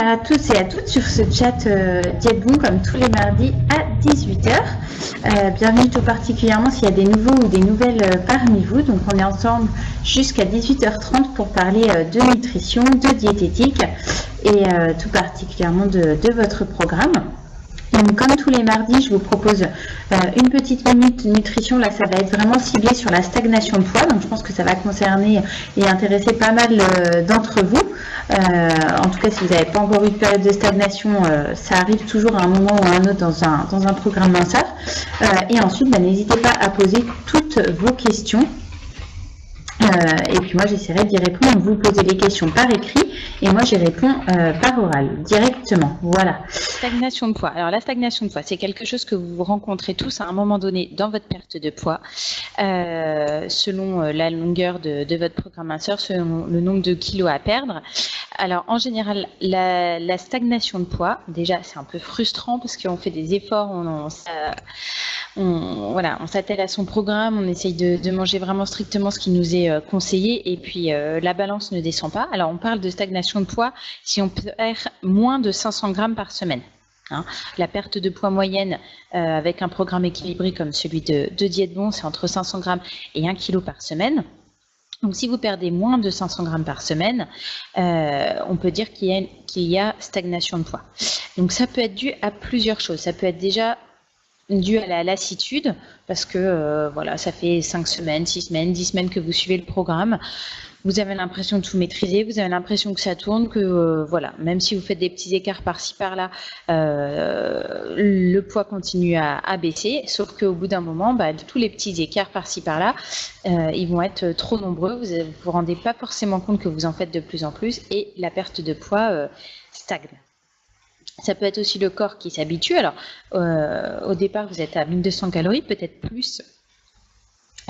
à tous et à toutes sur ce chat Diète Bon comme tous les mardis à 18 h. Bienvenue tout particulièrement s'il y a des nouveaux ou des nouvelles parmi vous. Donc on est ensemble jusqu'à 18 h 30 pour parler de nutrition, de diététique et tout particulièrement de votre programme. Donc, comme tous les mardis, je vous propose une petite minute nutrition. Là, ça va être vraiment ciblé sur la stagnation de poids. Donc, je pense que ça va concerner et intéresser pas mal d'entre vous. En tout cas, si vous n'avez pas encore eu de période de stagnation, ça arrive toujours à un moment ou à un autre dans un programme Minceur. Et ensuite, n'hésitez pas à poser toutes vos questions. Et puis moi j'essaierai d'y répondre. Donc vous posez les questions par écrit et moi j'y réponds par oral directement. Voilà. Stagnation de poids. Alors la stagnation de poids, c'est quelque chose que vous rencontrez tous à un moment donné dans votre perte de poids, selon la longueur de votre programme Minceur, selon le nombre de kilos à perdre. Alors en général, la stagnation de poids, déjà c'est un peu frustrant parce qu'on fait des efforts, on s'attelle à son programme, on essaye de manger vraiment strictement ce qui nous est conseillé et puis la balance ne descend pas. Alors on parle de stagnation de poids si on perd moins de 500 grammes par semaine. Hein. La perte de poids moyenne avec un programme équilibré comme celui de Diète Bon, c'est entre 500 grammes et 1 kg par semaine. Donc si vous perdez moins de 500 grammes par semaine, on peut dire qu'il y a stagnation de poids. Donc ça peut être dû à plusieurs choses. Ça peut être déjà dû à la lassitude, parce que voilà, ça fait 5 semaines, 6 semaines, 10 semaines que vous suivez le programme. Vous avez l'impression de tout maîtriser, vous avez l'impression que ça tourne, que voilà, même si vous faites des petits écarts par-ci par-là, le poids continue à baisser, sauf qu'au bout d'un moment, tous les petits écarts par-ci par-là, ils vont être trop nombreux, vous ne vous rendez pas forcément compte que vous en faites de plus en plus et la perte de poids stagne. Ça peut être aussi le corps qui s'habitue. Alors, au départ, vous êtes à 1200 calories, peut-être plus.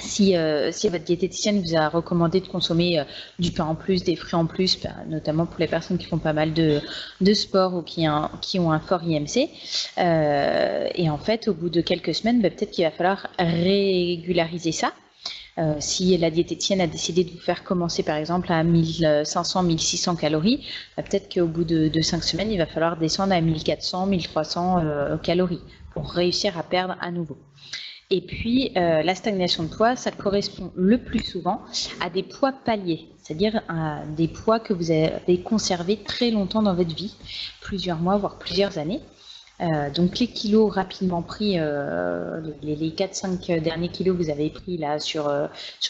Si votre diététicienne vous a recommandé de consommer du pain en plus, des fruits en plus, notamment pour les personnes qui font pas mal de sport ou qui ont un fort IMC. Et en fait, au bout de quelques semaines, peut-être qu'il va falloir régulariser ça. Si la diététicienne a décidé de vous faire commencer par exemple à 1500-1600 calories, peut-être qu'au bout de 5 semaines, il va falloir descendre à 1400-1300 calories pour réussir à perdre à nouveau. Et puis, la stagnation de poids, ça correspond le plus souvent à des poids paliers, c'est-à-dire à des poids que vous avez conservés très longtemps dans votre vie, plusieurs mois, voire plusieurs années. Donc les kilos rapidement pris, les 4-5 derniers kilos que vous avez pris là sur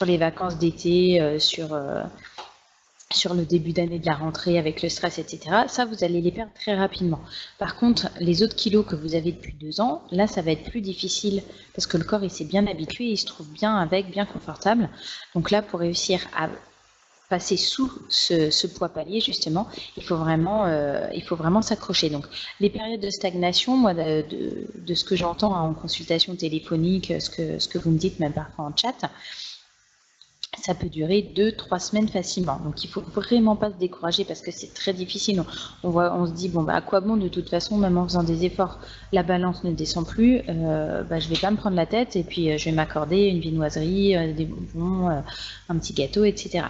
les vacances d'été, sur le début d'année de la rentrée avec le stress, etc. Ça, vous allez les perdre très rapidement. Par contre, les autres kilos que vous avez depuis 2 ans, là, ça va être plus difficile parce que le corps, il s'est bien habitué, il se trouve bien avec, bien confortable. Donc là, pour réussir à passer sous ce poids palier, justement, il faut vraiment s'accrocher. Donc, les périodes de stagnation, moi, de ce que j'entends en consultation téléphonique, ce que vous me dites, même parfois en chat, ça peut durer 2-3 semaines facilement. Donc, il ne faut vraiment pas se décourager parce que c'est très difficile. On se dit, bon, à quoi bon, de toute façon, même en faisant des efforts, la balance ne descend plus, je ne vais pas me prendre la tête et puis je vais m'accorder une viennoiserie, des bonbons, un petit gâteau, etc.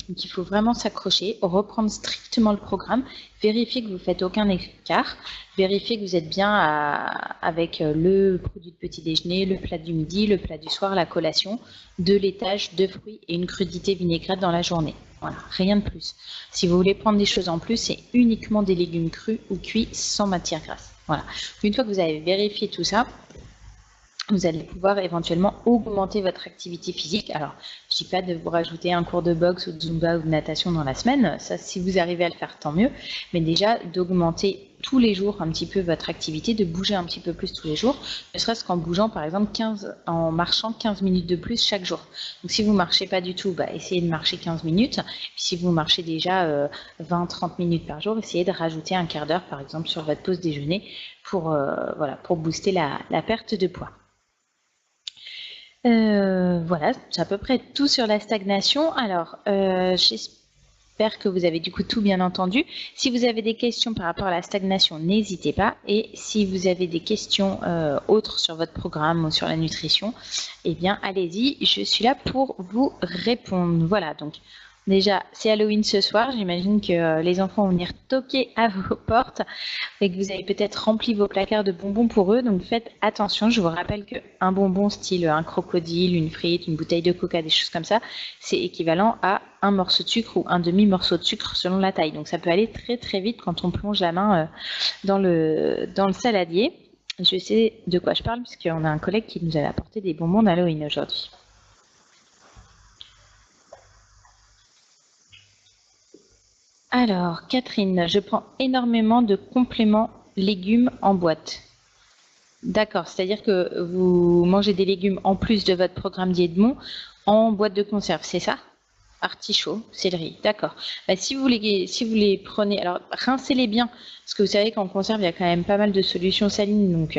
Donc, il faut vraiment s'accrocher, reprendre strictement le programme, vérifier que vous ne faites aucun écart, vérifier que vous êtes bien avec le produit de petit déjeuner, le plat du midi, le plat du soir, la collation, 2 laitages, 2 fruits et une crudité vinaigrette dans la journée. Voilà, rien de plus. Si vous voulez prendre des choses en plus, c'est uniquement des légumes crus ou cuits sans matière grasse. Voilà. Une fois que vous avez vérifié tout ça, vous allez pouvoir éventuellement augmenter votre activité physique. Alors, je ne dis pas de vous rajouter un cours de boxe ou de zumba ou de natation dans la semaine. Ça, si vous arrivez à le faire, tant mieux. Mais déjà, d'augmenter tous les jours un petit peu votre activité, de bouger un petit peu plus tous les jours, ne serait-ce qu'en bougeant, par exemple, en marchant 15 minutes de plus chaque jour. Donc, si vous ne marchez pas du tout, essayez de marcher 15 minutes. Puis, si vous marchez déjà 20-30 minutes par jour, essayez de rajouter un quart d'heure, par exemple, sur votre pause déjeuner pour booster la perte de poids. Voilà, c'est à peu près tout sur la stagnation. Alors, j'espère que vous avez du coup tout bien entendu. Si vous avez des questions par rapport à la stagnation, n'hésitez pas. Et si vous avez des questions autres sur votre programme ou sur la nutrition, eh bien, allez-y, je suis là pour vous répondre. Voilà, donc Déjà, c'est Halloween ce soir. J'imagine que les enfants vont venir toquer à vos portes et que vous avez peut-être rempli vos placards de bonbons pour eux. Donc faites attention. Je vous rappelle qu'un bonbon style un crocodile, une frite, une bouteille de coca, des choses comme ça, c'est équivalent à un morceau de sucre ou un demi-morceau de sucre selon la taille. Donc ça peut aller très très vite quand on plonge la main dans le saladier. Je sais de quoi je parle puisqu'on a un collègue qui nous avait apporté des bonbons d'Halloween aujourd'hui. Alors, Catherine, je prends énormément de compléments légumes en boîte. D'accord, c'est-à-dire que vous mangez des légumes en plus de votre programme Diète-Bon en boîte de conserve, c'est ça? Artichaut, céleri, d'accord. Bah, si vous les prenez, alors rincez-les bien, parce que vous savez qu'en conserve, il y a quand même pas mal de solutions salines, donc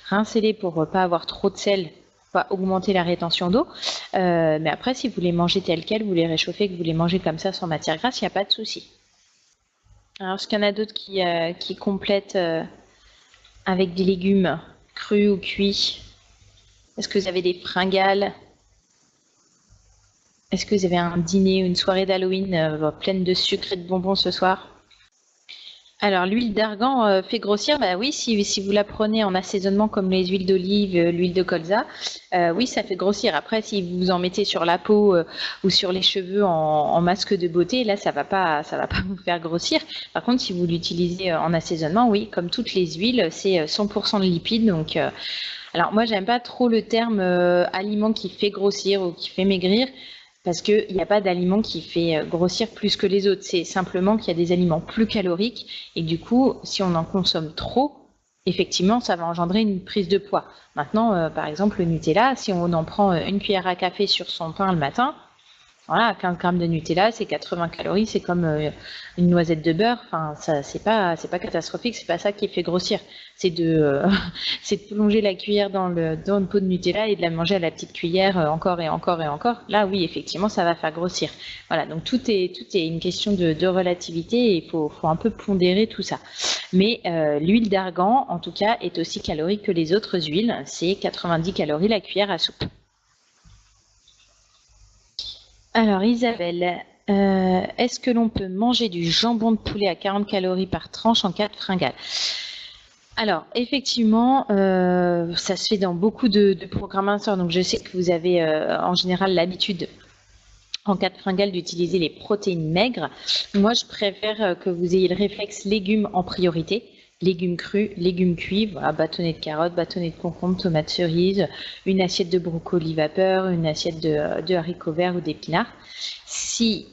rincez-les pour pas avoir trop de sel, pas augmenter la rétention d'eau. Mais après, si vous les mangez tels quels, vous les réchauffez, que vous les mangez comme ça sans matière grasse, il n'y a pas de souci. Alors, est-ce qu'il y en a d'autres qui complètent avec des légumes crus ou cuits? Est-ce que vous avez des fringales? Est-ce que vous avez un dîner ou une soirée d'Halloween pleine de sucre et de bonbons ce soir? Alors, l'huile d'argan fait grossir, bah oui, si vous la prenez en assaisonnement comme les huiles d'olive, l'huile de colza, oui, ça fait grossir. Après, si vous en mettez sur la peau ou sur les cheveux en masque de beauté, là, ça va pas vous faire grossir. Par contre, si vous l'utilisez en assaisonnement, oui, comme toutes les huiles, c'est 100% de lipides. Donc, alors moi, j'aime pas trop le terme aliment qui fait grossir ou qui fait maigrir. Parce qu'il n'y a pas d'aliment qui fait grossir plus que les autres. C'est simplement qu'il y a des aliments plus caloriques. Et du coup, si on en consomme trop, effectivement, ça va engendrer une prise de poids. Maintenant, par exemple, le Nutella, si on en prend une cuillère à café sur son pain le matin, voilà, 15 grammes de Nutella, c'est 80 calories, c'est comme une noisette de beurre. Enfin, ça, c'est pas catastrophique, c'est pas ça qui fait grossir. C'est de plonger la cuillère dans le pot de Nutella et de la manger à la petite cuillère encore et encore et encore. Là, oui, effectivement, ça va faire grossir. Voilà, donc tout est une question de relativité et il faut un peu pondérer tout ça. Mais l'huile d'argan, en tout cas, est aussi calorique que les autres huiles. C'est 90 calories la cuillère à soupe. Alors Isabelle, est-ce que l'on peut manger du jambon de poulet à 40 calories par tranche en cas de fringale? Alors effectivement, ça se fait dans beaucoup de programmateurs, donc je sais que vous avez en général l'habitude en cas de fringale d'utiliser les protéines maigres. Moi je préfère que vous ayez le réflexe légumes en priorité. Légumes crus, légumes cuits, voilà, bâtonnets de carottes, bâtonnets de concombres, tomates cerises, une assiette de brocoli vapeur, une assiette de haricots verts ou d'épinards. Si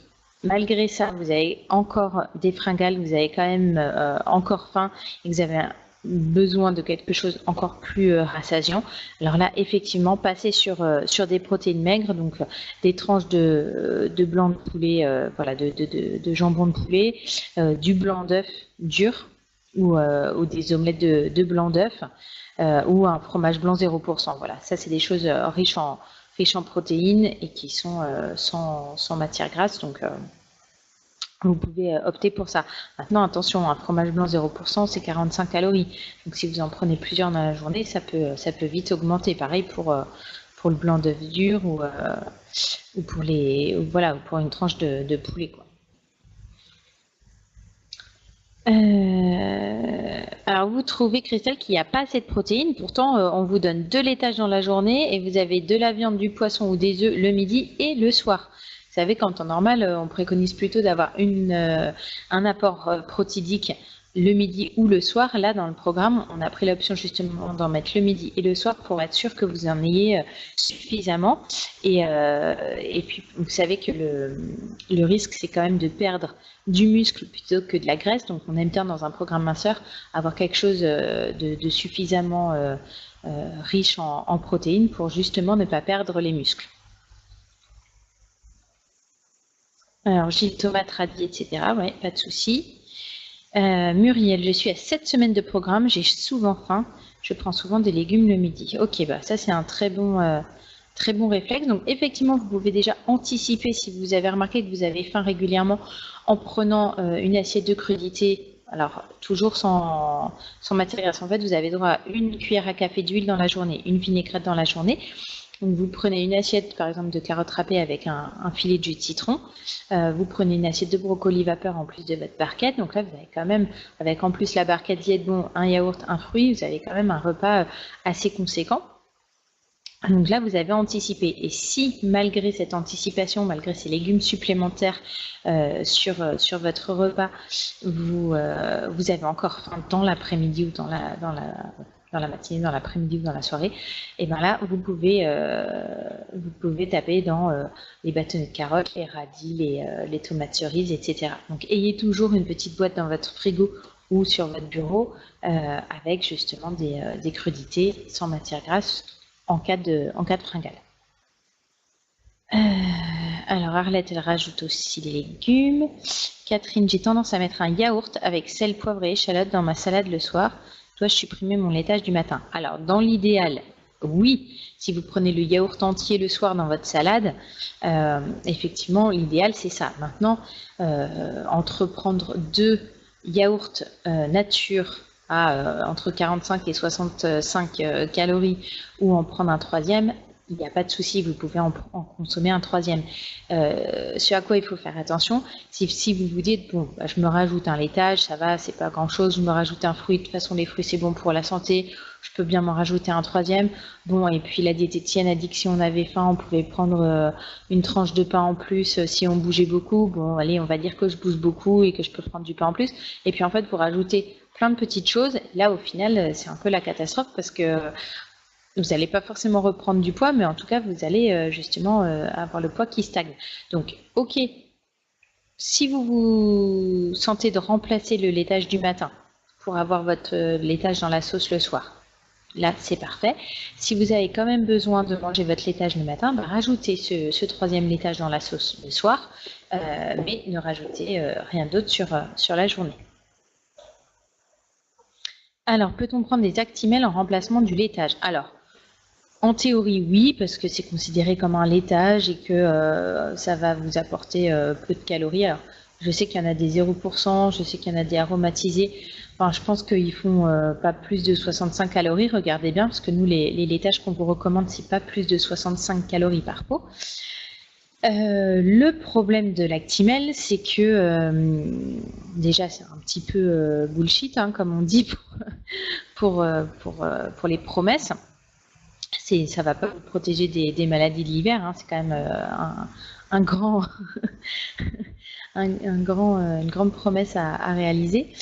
malgré ça, vous avez encore des fringales, vous avez quand même encore faim et que vous avez besoin de quelque chose encore plus rassasiant, alors là, effectivement, passez sur des protéines maigres, donc des tranches de blanc de poulet, voilà, de jambon de poulet, du blanc d'œuf dur, ou des omelettes de blanc d'œuf ou un fromage blanc 0%. Voilà, ça c'est des choses riches en protéines et qui sont sans matière grasse, donc vous pouvez opter pour ça. Maintenant, attention, un fromage blanc 0%, c'est 45 calories. Donc si vous en prenez plusieurs dans la journée, ça peut vite augmenter. Pareil pour le blanc d'œuf dur ou pour une tranche de poulet, quoi. Alors vous trouvez, Christelle, qu'il n'y a pas assez de protéines, pourtant on vous donne 2 laitages dans la journée et vous avez de la viande, du poisson ou des œufs le midi et le soir. Vous savez qu'en temps normal, on préconise plutôt d'avoir un apport protidique le midi ou le soir. Là, dans le programme, on a pris l'option justement d'en mettre le midi et le soir pour être sûr que vous en ayez suffisamment. Et puis, vous savez que le risque, c'est quand même de perdre du muscle plutôt que de la graisse. Donc, on aime bien dans un programme minceur avoir quelque chose de suffisamment riche en protéines pour justement ne pas perdre les muscles. Alors, Gilles, tomates, radis, etc. Ouais, pas de souci. Muriel, je suis à 7 semaines de programme, j'ai souvent faim, je prends souvent des légumes le midi. Ok, bah ça c'est un très bon réflexe. Donc effectivement, vous pouvez déjà anticiper si vous avez remarqué que vous avez faim régulièrement en prenant une assiette de crudité. Alors toujours sans matière grasse. En fait, vous avez droit à une cuillère à café d'huile dans la journée, une vinaigrette dans la journée. Donc vous prenez une assiette par exemple de carottes râpées avec un filet de jus de citron, vous prenez une assiette de brocoli vapeur en plus de votre barquette, donc là vous avez quand même, avec en plus la barquette Diète Bon, un yaourt, un fruit, vous avez quand même un repas assez conséquent. Donc là, vous avez anticipé. Et si, malgré cette anticipation, malgré ces légumes supplémentaires sur votre repas, vous avez encore faim dans l'après-midi ou dans la matinée, dans l'après-midi ou dans la soirée, et bien là, vous pouvez taper dans les bâtonnets de carottes, les radis, les tomates cerises, etc. Donc, ayez toujours une petite boîte dans votre frigo ou sur votre bureau avec justement des crudités sans matière grasse en cas de fringale. Alors Arlette, elle rajoute aussi les légumes. Catherine, j'ai tendance à mettre un yaourt avec sel, poivre et échalote dans ma salade le soir. Dois-je supprimer mon laitage du matin? Alors dans l'idéal, oui, si vous prenez le yaourt entier le soir dans votre salade, effectivement l'idéal c'est ça. Maintenant, entreprendre 2 yaourts nature à entre 45 et 65 calories ou en prendre un 3e, il n'y a pas de souci, vous pouvez en consommer un 3e. Ce à quoi il faut faire attention, si vous vous dites, bon, bah, je me rajoute un laitage, ça va, c'est pas grand-chose, je me rajoute un fruit, de toute façon les fruits c'est bon pour la santé, je peux bien m'en rajouter un 3e. Bon, et puis la diététicienne a dit que si on avait faim, on pouvait prendre une tranche de pain en plus si on bougeait beaucoup. Bon, allez, on va dire que je bouge beaucoup et que je peux prendre du pain en plus. Et puis en fait, vous rajoutez plein de petites choses. Là, au final, c'est un peu la catastrophe parce que vous n'allez pas forcément reprendre du poids, mais en tout cas, vous allez justement avoir le poids qui stagne. Donc, ok, si vous vous sentez de remplacer le laitage du matin pour avoir votre laitage dans la sauce le soir, là, c'est parfait. Si vous avez quand même besoin de manger votre laitage le matin, bah, rajoutez ce 3e laitage dans la sauce le soir, mais ne rajoutez rien d'autre sur la journée. Alors, peut-on prendre des Actimel en remplacement du laitage? Alors, en théorie, oui, parce que c'est considéré comme un laitage et que ça va vous apporter peu de calories. Alors, je sais qu'il y en a des 0%, je sais qu'il y en a des aromatisés. Enfin, je pense qu'ils font pas plus de 65 calories. Regardez bien, parce que nous, les laitages qu'on vous recommande, c'est pas plus de 65 calories par pot. Le problème de l'Actimel, c'est que déjà c'est un petit peu bullshit, hein, comme on dit pour les promesses. Ça va pas vous protéger des maladies de l'hiver, hein, c'est quand même une grande promesse à réaliser.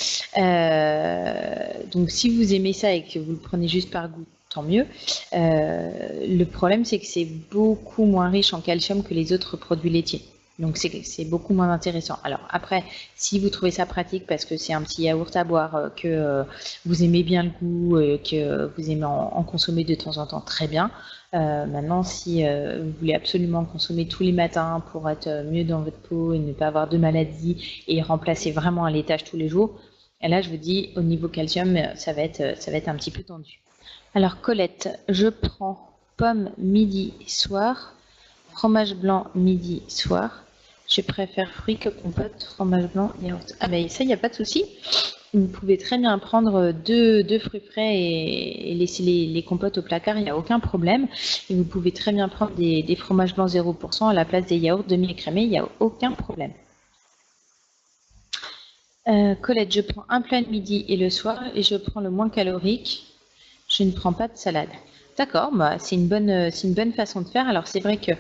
Donc si vous aimez ça et que vous le prenez juste par goût, tant mieux. Le problème, c'est que c'est beaucoup moins riche en calcium que les autres produits laitiers. Donc c'est beaucoup moins intéressant. Alors après, si vous trouvez ça pratique parce que c'est un petit yaourt à boire, que vous aimez bien le goût, que vous aimez en consommer de temps en temps, très bien. Maintenant, si vous voulez absolument consommer tous les matins pour être mieux dans votre peau et ne pas avoir de maladies et remplacer vraiment un laitage tous les jours, et là je vous dis, au niveau calcium, ça va être un petit peu tendu. Alors Colette, je prends pomme midi soir, fromage blanc midi soir. Je préfère fruits que compote, fromage blanc, yaourt. Ah ben ça, il n'y a pas de souci. Vous pouvez très bien prendre deux fruits frais et laisser les compotes au placard, il n'y a aucun problème. Et vous pouvez très bien prendre des fromages blancs 0% à la place des yaourts demi-écrémés, il n'y a aucun problème. Colette, je prends un plat le midi et le soir et je prends le moins calorique. Je ne prends pas de salade. D'accord, bah, c'est une bonne façon de faire. Alors c'est vrai que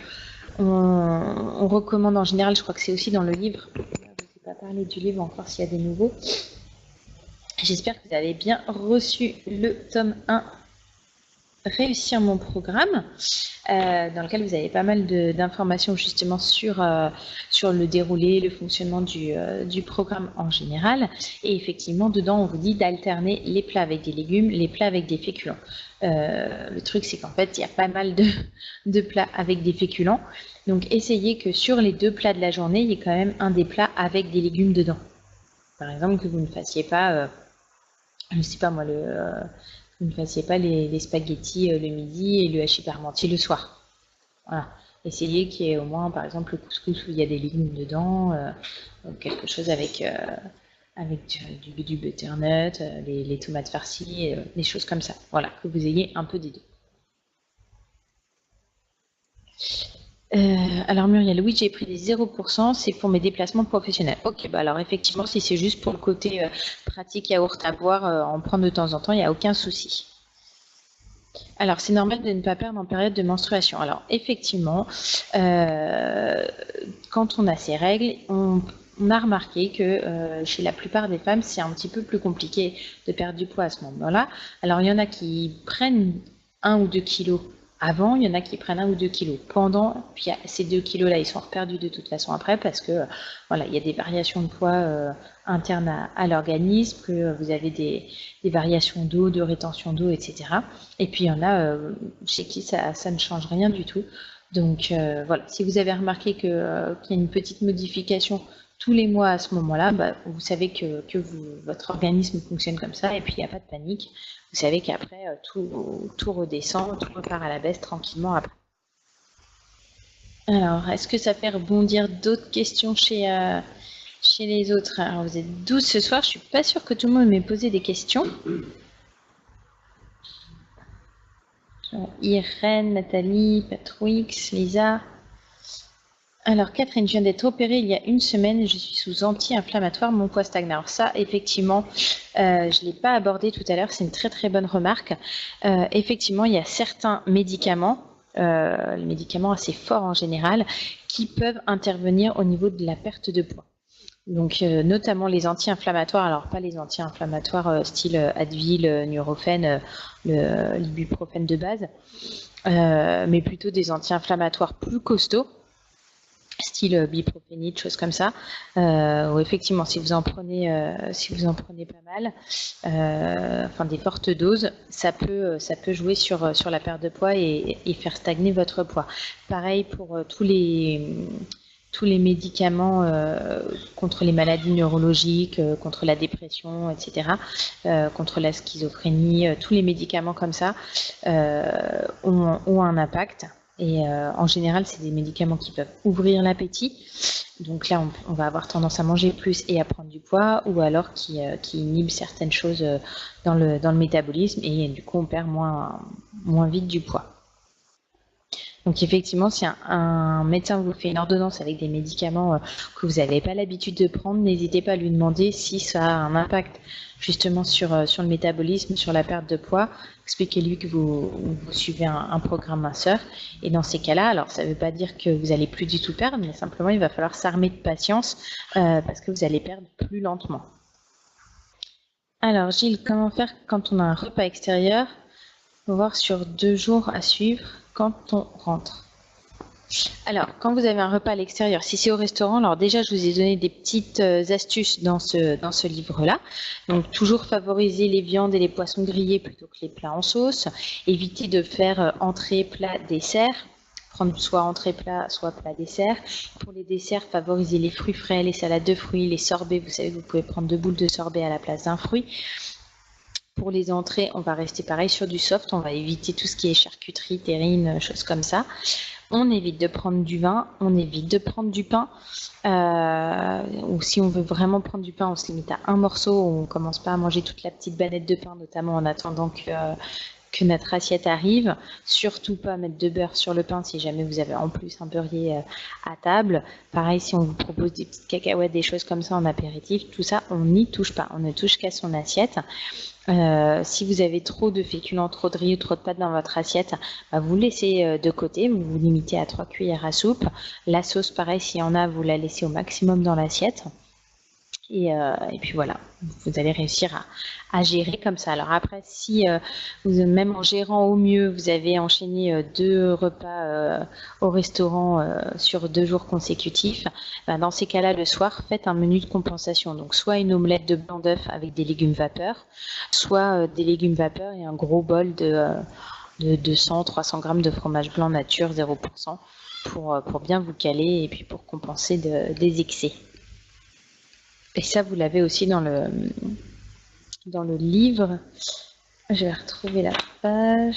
on recommande en général, je crois que c'est aussi dans le livre, je ne vais pas parler du livre encore s'il y a des nouveaux. J'espère que vous avez bien reçu le tome 1, Réussir mon programme, dans lequel vous avez pas mal d'informations justement sur le déroulé, le fonctionnement du programme en général. Et effectivement, dedans, on vous dit d'alterner les plats avec des légumes, les plats avec des féculents. Le truc, c'est qu'en fait, il y a pas mal de plats avec des féculents. Donc, essayez que sur les 2 plats de la journée, il y ait quand même un des plats avec des légumes dedans. Par exemple, que vous ne fassiez pas, je ne sais pas moi, vous ne fassiez pas les spaghettis le midi et le hachis parmentier le soir. Voilà. Essayez qu'il y ait au moins, par exemple, le couscous où il y a des légumes dedans, quelque chose avec du butternut, les tomates farcies, des choses comme ça. Voilà, que vous ayez un peu des deux. Alors Muriel, oui, j'ai pris des 0%, c'est pour mes déplacements professionnels. Ok, bah alors effectivement, si c'est juste pour le côté pratique yaourt à boire, en prendre de temps en temps, il n'y a aucun souci. Alors, c'est normal de ne pas perdre en période de menstruation. Alors, effectivement, quand on a ces règles, on a remarqué que chez la plupart des femmes, c'est un petit peu plus compliqué de perdre du poids à ce moment-là. Alors, il y en a qui prennent 1 ou 2 kilos avant, il y en a qui prennent 1 ou 2 kilos pendant, puis ces 2 kilos-là, ils sont reperdus de toute façon après parce que voilà, il y a des variations de poids internes à l'organisme, que vous avez des variations d'eau, de rétention d'eau, etc. Et puis il y en a chez qui ça ne change rien du tout. Donc voilà, si vous avez remarqué qu'il y a une petite modification tous les mois à ce moment-là, bah, vous savez que votre organisme fonctionne comme ça et puis il n'y a pas de panique. Vous savez qu'après, tout redescend, tout repart à la baisse tranquillement après. Alors, est-ce que ça fait rebondir d'autres questions chez les autres? Alors, vous êtes 12 ce soir, je suis pas sûre que tout le monde m'ait posé des questions. Irène, Nathalie, Patrix, Lisa. Alors, Catherine, je viens d'être opérée il y a 1 semaine et je suis sous anti-inflammatoire, mon poids stagne. Alors ça, effectivement, je ne l'ai pas abordé tout à l'heure, c'est une très très bonne remarque. Effectivement, il y a certains médicaments, les médicaments assez forts en général, qui peuvent intervenir au niveau de la perte de poids. Donc, notamment les anti-inflammatoires, alors pas les anti-inflammatoires style Advil, Nurofen, l'ibuprofène de base, mais plutôt des anti-inflammatoires plus costauds, style biprophénite, choses comme ça. Où effectivement, si vous en prenez pas mal, enfin des fortes doses, ça peut jouer sur la perte de poids et faire stagner votre poids. Pareil pour tous les médicaments contre les maladies neurologiques, contre la dépression, etc., contre la schizophrénie, tous les médicaments comme ça ont un impact. Et en général, c'est des médicaments qui peuvent ouvrir l'appétit. Donc là, on va avoir tendance à manger plus et à prendre du poids, ou alors qui inhibent certaines choses dans le métabolisme, et du coup, on perd moins vite du poids. Donc effectivement, si un médecin vous fait une ordonnance avec des médicaments que vous n'avez pas l'habitude de prendre, n'hésitez pas à lui demander si ça a un impact justement sur le métabolisme, sur la perte de poids. Expliquez-lui que vous suivez un programme minceur. Et dans ces cas-là, alors ça ne veut pas dire que vous allez plus du tout perdre, mais simplement il va falloir s'armer de patience parce que vous allez perdre plus lentement. Alors Gilles, comment faire quand on a un repas extérieur? Voir sur 2 jours à suivre quand on rentre. Alors, quand vous avez un repas à l'extérieur, si c'est au restaurant, alors déjà, je vous ai donné des petites astuces dans ce livre-là. Donc, toujours favoriser les viandes et les poissons grillés plutôt que les plats en sauce. Éviter de faire entrée, plat, dessert. Prendre soit entrée, plat, soit plat, dessert. Pour les desserts, favoriser les fruits frais, les salades de fruits, les sorbets. Vous savez, vous pouvez prendre 2 boules de sorbet à la place d'un fruit. Pour les entrées, on va rester pareil sur du soft, on va éviter tout ce qui est charcuterie, terrine, choses comme ça. On évite de prendre du vin, on évite de prendre du pain. Ou si on veut vraiment prendre du pain, on se limite à un morceau, on ne commence pas à manger toute la petite banette de pain, notamment en attendant que notre assiette arrive. Surtout pas mettre de beurre sur le pain si jamais vous avez en plus un beurrier à table. Pareil, si on vous propose des petites cacahuètes, des choses comme ça en apéritif, tout ça, on n'y touche pas, on ne touche qu'à son assiette. Si vous avez trop de féculents, trop de riz ou trop de pâtes dans votre assiette, bah, vous laissez de côté, vous vous limitez à 3 cuillères à soupe. La sauce, pareil, s'il y en a, vous la laissez au maximum dans l'assiette. Et puis voilà, vous allez réussir à gérer comme ça. Alors après, si même en gérant au mieux, vous avez enchaîné 2 repas au restaurant sur 2 jours consécutifs, ben dans ces cas-là, le soir, faites un menu de compensation. Donc soit une omelette de blanc d'œuf avec des légumes vapeur, soit des légumes vapeur et un gros bol de 200-300 grammes de fromage blanc nature 0% pour bien vous caler et puis pour compenser des excès. Et ça, vous l'avez aussi dans le livre. Je vais retrouver la page.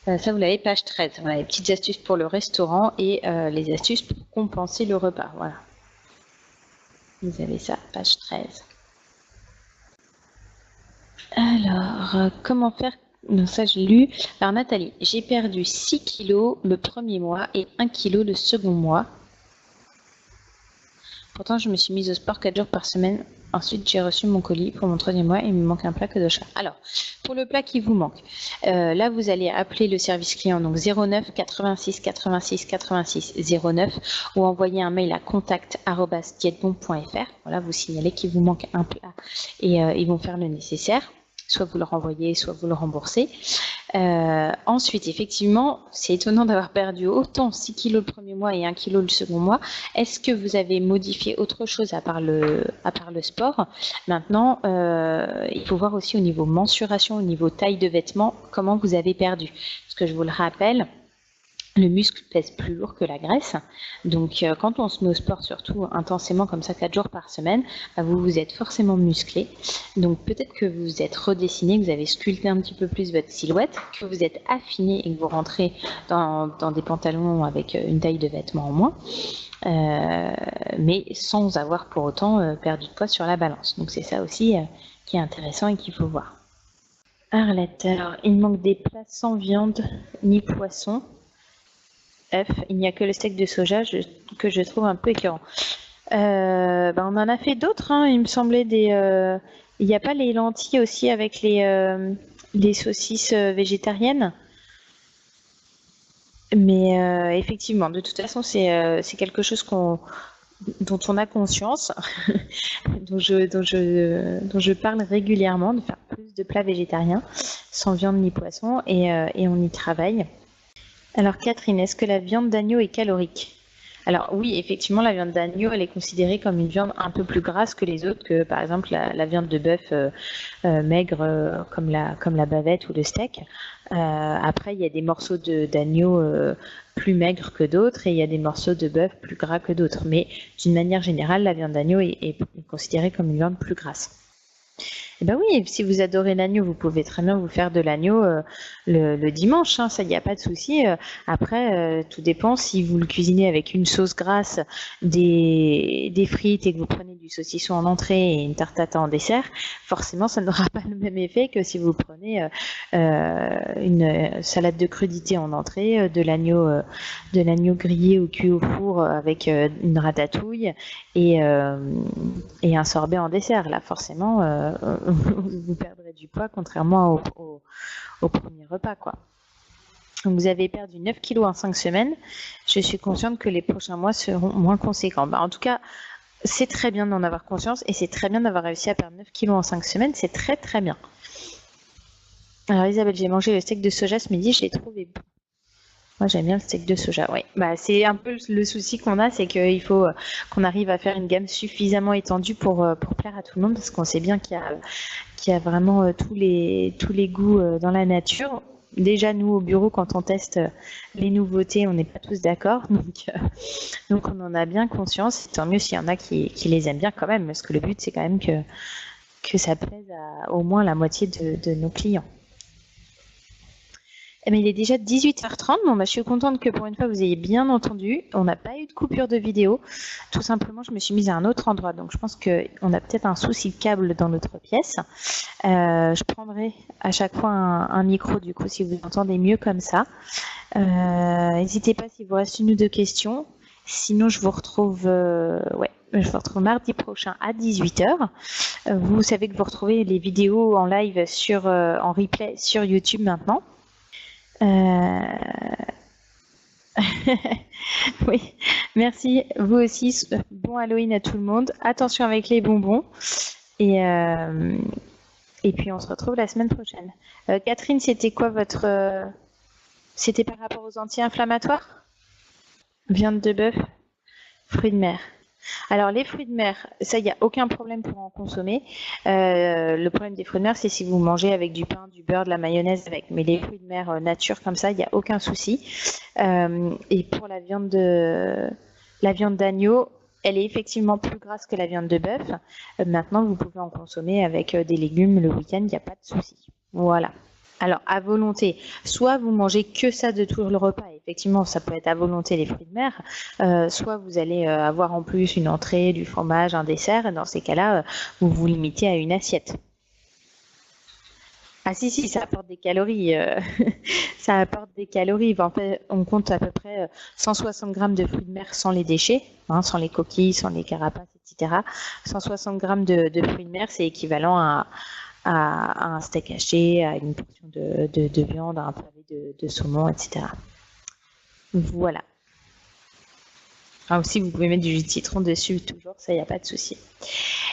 Ça, vous l'avez, page 13. Voilà, les petites astuces pour le restaurant et les astuces pour compenser le repas. Voilà. Vous avez ça, page 13. Alors, comment faire Donc ça, je l'ai lu. Alors Nathalie, j'ai perdu 6 kilos le premier mois et 1 kilo le second mois. Pourtant, je me suis mise au sport 4 jours par semaine. Ensuite, j'ai reçu mon colis pour mon 3e mois et il me manque un plat que de chat. Alors, pour le plat qui vous manque, là, vous allez appeler le service client, donc 09 86 86 86 09 ou envoyer un mail à contact@dietebon.fr. Voilà, vous signalez qu'il vous manque un plat et ils vont faire le nécessaire. Soit vous le renvoyez, soit vous le remboursez. Ensuite, effectivement, c'est étonnant d'avoir perdu autant 6 kilos le premier mois et 1 kilo le second mois. Est-ce que vous avez modifié autre chose à part le sport? Maintenant, il faut voir aussi au niveau mensuration, au niveau taille de vêtements, comment vous avez perdu. Parce que je vous le rappelle, le muscle pèse plus lourd que la graisse. Donc, quand on se met au sport, surtout intensément comme ça 4 jours par semaine, vous vous êtes forcément musclé. Donc, peut-être que vous vous êtes redessiné, que vous avez sculpté un petit peu plus votre silhouette, que vous êtes affiné et que vous rentrez dans des pantalons avec une taille de vêtements en moins. Mais sans avoir pour autant perdu de poids sur la balance. Donc, c'est ça aussi qui est intéressant et qu'il faut voir. Arlette, alors, il manque des plats sans viande ni poisson. Il n'y a que le steak de soja que je trouve un peu écœurant. On en a fait d'autres, hein. Il me semblait il n'y a pas les lentilles aussi avec les saucisses végétariennes. Mais effectivement, de toute façon, c'est quelque chose dont on a conscience, dont je parle régulièrement, de faire plus de plats végétariens, sans viande ni poisson, et on y travaille. Alors Catherine, est-ce que la viande d'agneau est calorique? Alors oui, effectivement, la viande d'agneau, elle est considérée comme une viande un peu plus grasse que les autres, que par exemple la viande de bœuf maigre comme la bavette ou le steak. Après, il y a des morceaux d'agneau plus maigres que d'autres et il y a des morceaux de bœuf plus gras que d'autres. Mais d'une manière générale, la viande d'agneau est considérée comme une viande plus grasse. Eh ben oui, si vous adorez l'agneau, vous pouvez très bien vous faire de l'agneau le dimanche, hein, ça, il n'y a pas de souci. Après, tout dépend si vous le cuisinez avec une sauce grasse, des frites et que vous prenez du saucisson en entrée et une tarte tatin en dessert, forcément, ça n'aura pas le même effet que si vous prenez une salade de crudité en entrée, de l'agneau grillé ou cuit au four avec une ratatouille et un sorbet en dessert. Là, forcément, vous perdrez du poids contrairement au premier repas, quoi. Donc, vous avez perdu 9 kilos en 5 semaines. Je suis consciente que les prochains mois seront moins conséquents. En tout cas, c'est très bien d'en avoir conscience et c'est très bien d'avoir réussi à perdre 9 kilos en 5 semaines. C'est très très bien. Alors Isabelle, j'ai mangé le steak de soja ce midi, je l'ai trouvé bon. Moi, j'aime bien le steak de soja, oui. C'est un peu le souci qu'on a, c'est qu'il faut qu'on arrive à faire une gamme suffisamment étendue pour plaire à tout le monde, parce qu'on sait bien qu'il y a vraiment tous les goûts dans la nature. Déjà, nous, au bureau, quand on teste les nouveautés, on n'est pas tous d'accord, donc on en a bien conscience. Tant mieux s'il y en a qui les aiment bien quand même, parce que le but, c'est quand même que ça plaise à au moins la moitié de nos clients. Mais il est déjà 18h30. Je suis contente que pour une fois vous ayez bien entendu. On n'a pas eu de coupure de vidéo. Tout simplement, je me suis mise à un autre endroit. Donc, je pense qu'on a peut-être un souci de câble dans notre pièce. Je prendrai à chaque fois un micro, du coup, si vous entendez mieux comme ça. N'hésitez pas s'il vous reste une ou deux questions. Sinon, je vous retrouve mardi prochain à 18h. Vous savez que vous retrouvez les vidéos en live en replay sur YouTube maintenant. Oui, merci. Vous aussi. Bon Halloween à tout le monde. Attention avec les bonbons. Et puis on se retrouve la semaine prochaine. Catherine, c'était quoi c'était par rapport aux anti-inflammatoires? Viande de bœuf, fruits de mer. Alors les fruits de mer, ça, il n'y a aucun problème pour en consommer. Le problème des fruits de mer, c'est si vous mangez avec du pain, du beurre, de la mayonnaise avec. Mais les fruits de mer nature comme ça, il n'y a aucun souci. Et pour la viande d'agneau, elle est effectivement plus grasse que la viande de bœuf. Maintenant, vous pouvez en consommer avec des légumes le week-end, il n'y a pas de souci. Voilà. Alors, à volonté, soit vous mangez que ça de tout le repas, effectivement, ça peut être à volonté les fruits de mer, soit vous allez avoir en plus une entrée, du fromage, un dessert, et dans ces cas-là, vous vous limitez à une assiette. Ah si, ça apporte des calories. Ça apporte des calories. En fait, on compte à peu près 160 grammes de fruits de mer sans les déchets, hein, sans les coquilles, sans les carapaces, etc. 160 grammes de fruits de mer, c'est équivalent à un steak haché, à une portion de viande, à un pavé de saumon, etc. Voilà. Ah, aussi, vous pouvez mettre du jus de citron dessus, toujours, ça, il n'y a pas de souci.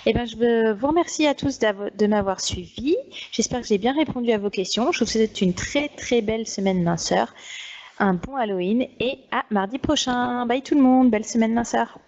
Eh ben, je vous remercie à tous de m'avoir suivi. J'espère que j'ai bien répondu à vos questions. Je vous souhaite une très très belle semaine minceur, un bon Halloween et à mardi prochain. Bye tout le monde, belle semaine minceur.